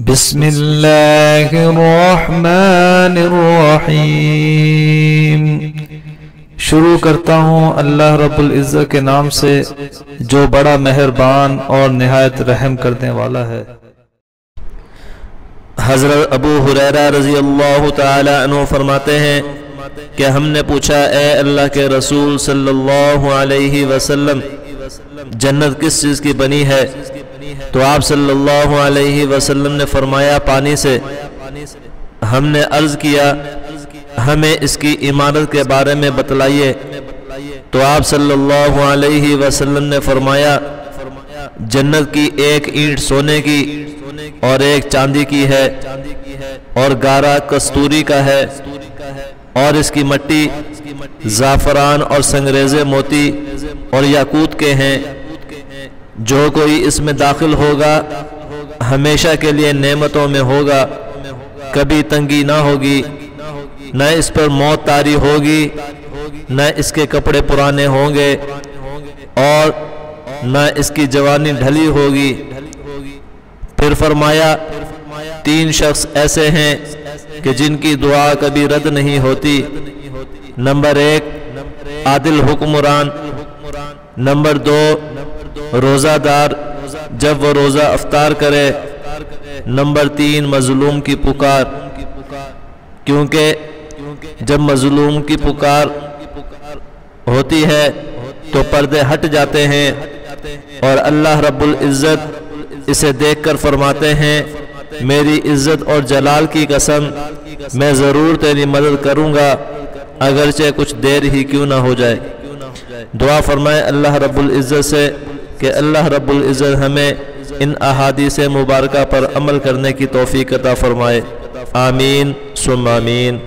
بسم اللہ الرحمن الرحیم۔ شروع کرتا ہوں اللہ رب العزت کے نام سے جو بڑا مہربان اور نہایت رحم کرنے والا ہے۔ حضرت ابو ہریرہ رضی اللہ تعالی عنہ فرماتے ہیں کہ ہم نے پوچھا اے اللہ کے رسول صلی اللہ علیہ وسلم جنت کس چیز کی بنی ہے؟ تو آپ صلی اللہ علیہ وسلم نے فرمایا پانی سے۔ ہم نے عرض کیا ہمیں اس کی عمارت کے بارے میں بتلائیے۔ تو آپ صلی اللہ علیہ وسلم نے فرمایا جنت کی ایک اینٹ سونے کی اور ایک چاندی کی ہے اور گارا کستوری کا ہے اور اس کی مٹی زعفران اور سنگریزے موتی اور یاقوت کے ہیں۔ جو کوئی اس میں داخل ہوگا ہمیشہ کے لیے نعمتوں میں ہوگا، کبھی تنگی نہ ہوگی، نہ اس پر موت طاری ہوگی، نہ اس کے کپڑے پرانے ہوں گے اور نہ اس کی جوانی ڈھلی ہوگی۔ پھر فرمایا تین شخص ایسے ہیں کہ جن کی دعا کبھی رد نہیں ہوتی۔ نمبر ایک عادل حکمران، نمبر دو روزہ دار جب وہ روزہ افطار کرے، نمبر تین مظلوم کی پکار، کیونکہ جب مظلوم کی پکار ہوتی ہے تو پردے ہٹ جاتے ہیں اور اللہ رب العزت اسے دیکھ کر فرماتے ہیں میری عزت اور جلال کی قسم میں ضرور تیری مدد کروں گا اگرچہ کچھ دیر ہی کیوں نہ ہو جائے۔ دعا فرمائے اللہ رب العزت سے کہ اللہ رب العزت ہمیں ان احادیث مبارکہ پر عمل کرنے کی توفیق عطا فرمائے۔ آمین ثم آمین۔